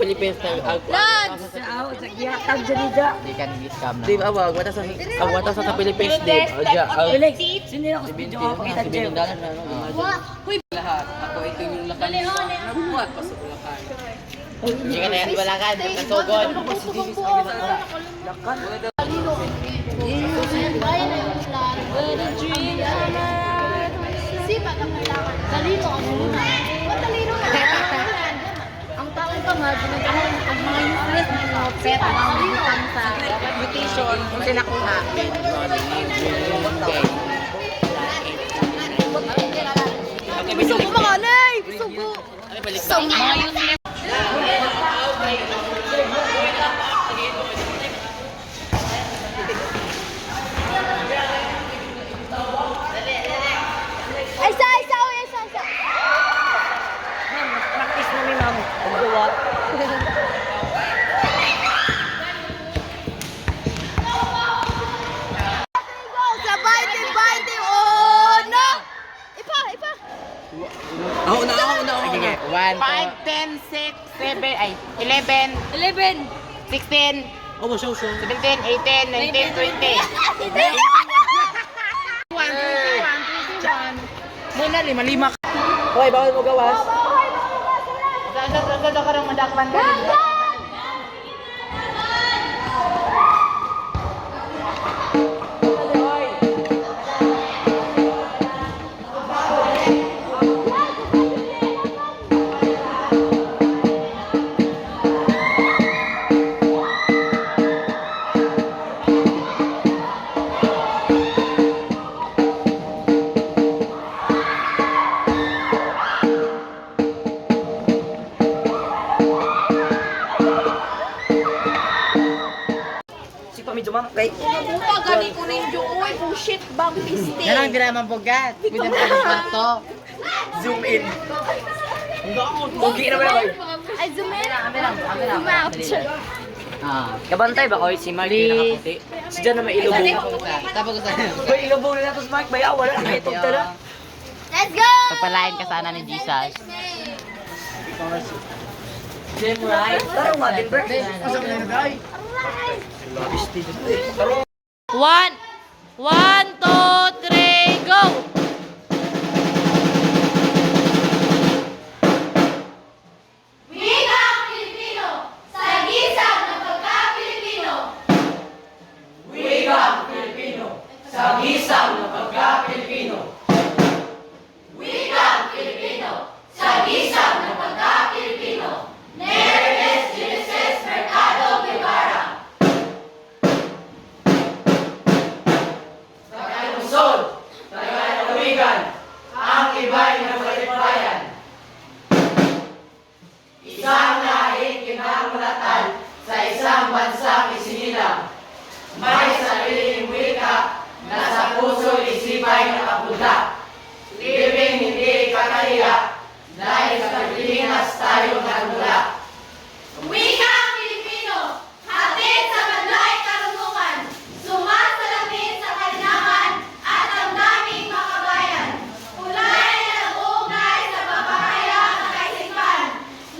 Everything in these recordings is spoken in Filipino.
Philippines na Lance! Sakiyatag dyan niya. Di ka nag-scam na. Dib awag wata sa Philippines dib. Aja. Relax. Sino ako sa video ako kita dyan? Lahat. Ako ito yung lakan. Nabuhat pa sa lakan. Hindi ka na yan balakan. Nasugod. Sipa ka kailangan. Talino ang muna. Talino ka. Ang tawag pa nga, ang mga useless na mga pet, ang mga butang sa mutation, kung sinakuha. Sugo mga anay! Sugo! Sa mga useless. Isa! Practice namin namin. Paggawa. Sabay, team! Oh, no! Ipa! Ako na. Sige, 1, 5, 10, 6, 7, 11, 16, Oh, show. 17, 18, 19, 20. 1, 2, 3, 1. Muna, 5 ka. Hoy, bawal mo gawas. Saan ka rin madakpan ka? Si Pamidyo ma'am. Kay. Upa, gani ko na yung joy. Bullshit, bang piste. Yan ang gira mabugat. Pwede na sa kwarto. Zoom in. Ugi na ba kayo? Ay, zoom in. Zoom out. Kabantay ba kayo si Mark? Nakaputi. Si Jan na may ilubong. Tapos ko sa... May ilubong na natos Mark. May wala na kayo itong tala. Let's go! Pagpalain ka sana ni Jesus. Tara nga din bro. One, two, three, go! Wikang Pilipino, sagisag ng pagka-Pilipino. Wikang Pilipino, sagisag ng pagka-Pilipino. Wikang Pilipino, sagisag ng pagka-Pilipino. Nerdes Ulysses Mercado Guevara. Lungsod, Tagalawigan, ang iba'y nagpalipbayan. Isang lahing kinamulatan sa isang bansang isinilang. May sariling wika na sa puso isipay nakapunta. Libing hindi kakahiya dahil sa Pilipinas tayo nagmula. Wikang Pilipino, hatid sa badlay karunungan, sumasalamin sa kalinaman at damdaming makabayan. Kulay na nag-uugnay sa papahayag ng kaisipan,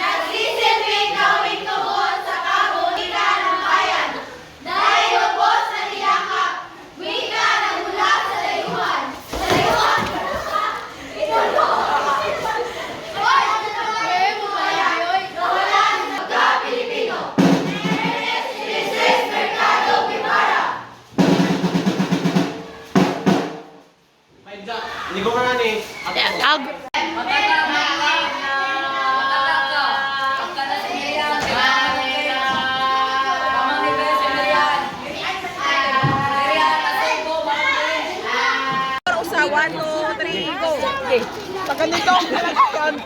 nagsisilbing gawing tugon sa kabutihan ng bayan. Dahil lubos na niyakap, wika na mula sa dayuhan. Hindi ko nga ni. Ganito, kalagayan.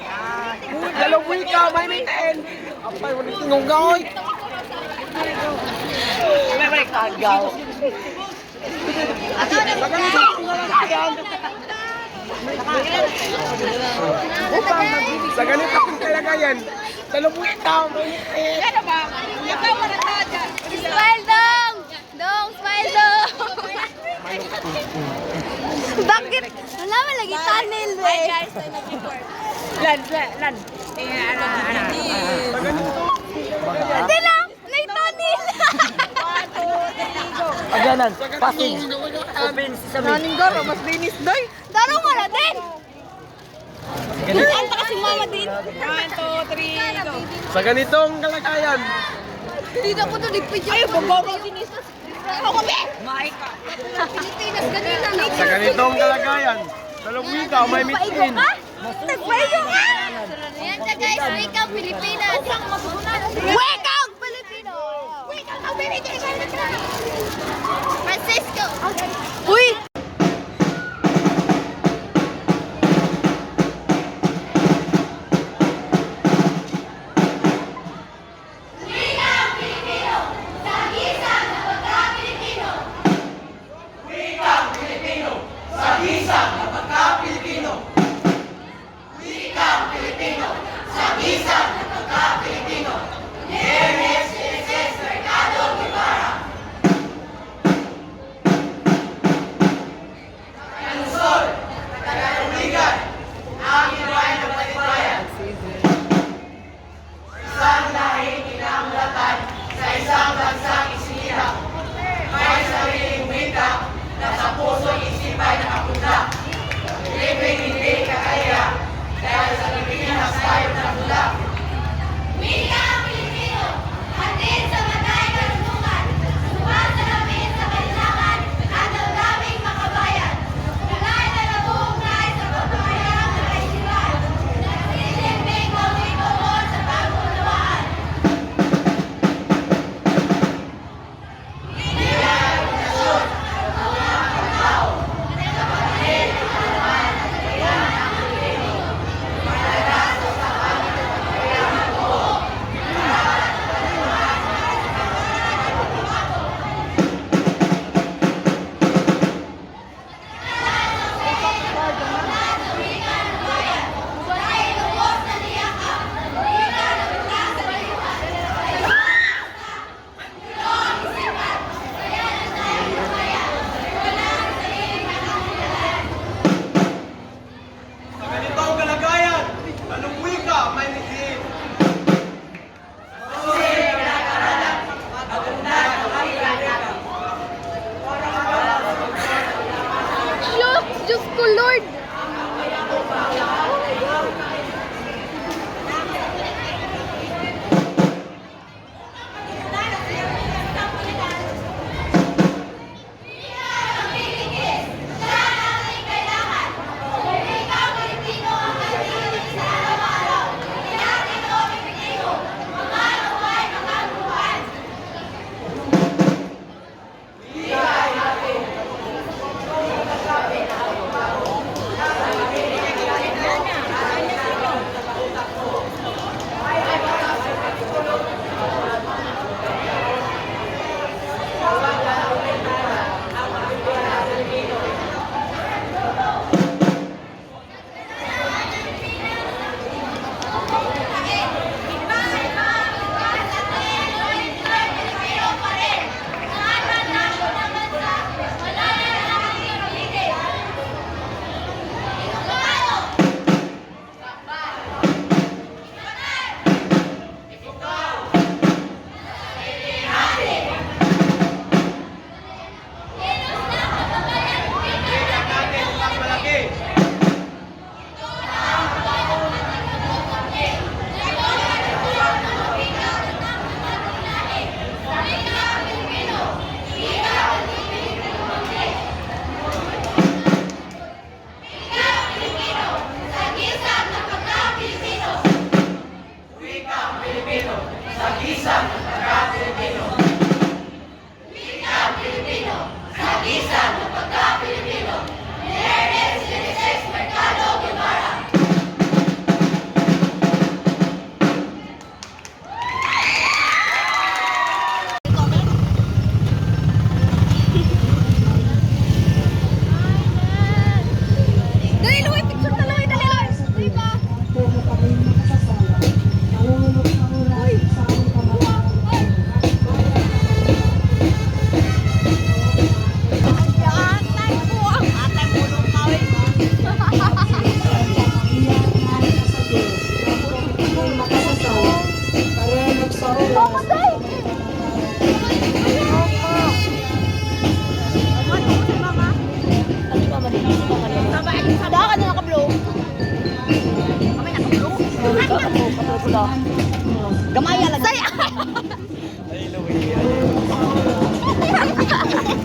Dalawa ikaw, may maintain. Apay, wala tingong gaoy. May kagaw. Ganito, kalagayan. Sa ganito kung kalagayan, dalawa ikaw, may maintain. Ano ba? Ikaw mo na taga. Smile dong! Dong, smile dong! Bakit? Wala mo lagi tunnel eh. Hi guys, I love you for. Lan. Sa ganito, Pangilianan, Pasig, Province sa Naning garo, mas binis day. Daro nga na din! Anta kasi mama din. 1, 2, 3, go. Sa ganitong kalagayan, Dito ko to digpid yung... Ay, babaw sinisas. Ako kami! Pilipinas ganina. sa ganitong kalagayan, dalawang wika may mitin. Nagpayo ka! Yan siya guys, wake up Pilipinas! Wake up Filipino! Wake up Pilipinas! Francisco! Uy! Wika ang Pilipino! Hatid sa matay karunungan! Sumasalamin sa kailangan at damdaming makabayan! Tunay na nabuhugnay sa pagpapayang na kaisipan! Nagsisilbing pangituon sa pag-unawaan! Sa ganitong kalagayan, dalawang wika may mitin. Diyos ko Lord!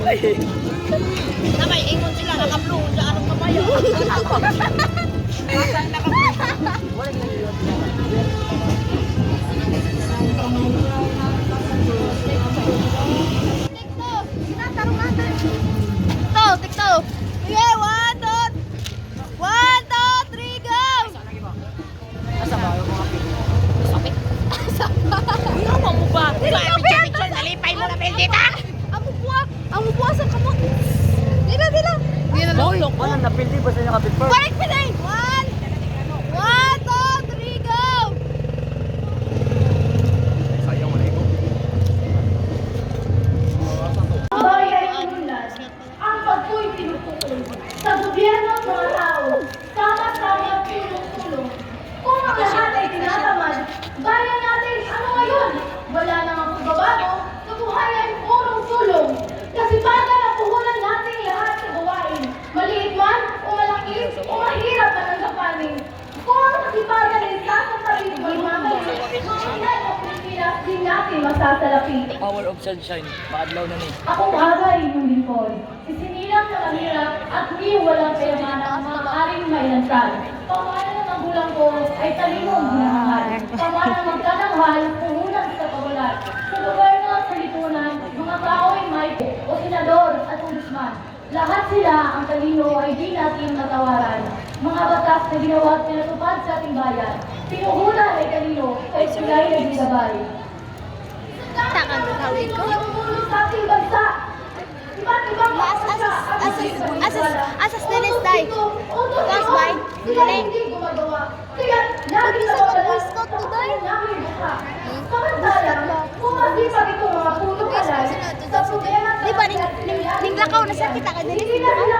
Namay ingon sila nakaplo sa anong kabayo. TikTok, tinatarong natin. TikTok. Okay, 1, 2, 3, go! Asa ba yung mga pito? Sakit. Ano mo ba? Picture, nalipay mo na bendita! Ang buwa sa kamot. Dila. Dila Boy, wala napildi ba sa inyo kapit first? Balik pa din! 1, 2, 3, go! Sayang mo na ikaw. Bayan Unlad, ang pagpu'y pinutukol sa gobyerno at mga tao, sama-sama tulong-tulong. Kung ang lahat ay tinatamad, bayan natin ano ngayon? Wala nang ang pagbabago, kabuhayan purong tulong. Kasipagan ang puhunan natin lahat sa gawain, maliit man o malaki o mahirap man ang kapanin. Kung ang kasipagan ay sasasabi ng magmamali, mga ilan o Pilipinas din natin masasalapi. Power of sunshine. Paadlaw na ni. Akong aga inyong lingkod, isinilang sa mahirap at di walang kayamanan ang maaaring mailansan. Pamana ng magulang ko ay talinong hinahangad. Pamana magtatanghal, puhunan sa pagulat. Sa gobyerno at sa lipunan, mga tao ay may o senador at ombudsman. Lahat sila ang talino ay di natin matawaran. Mga batas na ginawa at pinatupad sa ating bayan. Pinuhunan ay talino ay sila'y nagigabay. Tangan mo tawid ko. Sa ating bansa. Iba't ibang Asas dinis tay. Tapos bay. Sila hindi gumagawa. Kaya lagi Pag-isa nawawala ng voice note mo, Day. namin buka. Samantala, kung masipag itong mga puno palay, sa problema Di ba, ning lakaw na sa kita ka, hindi na sila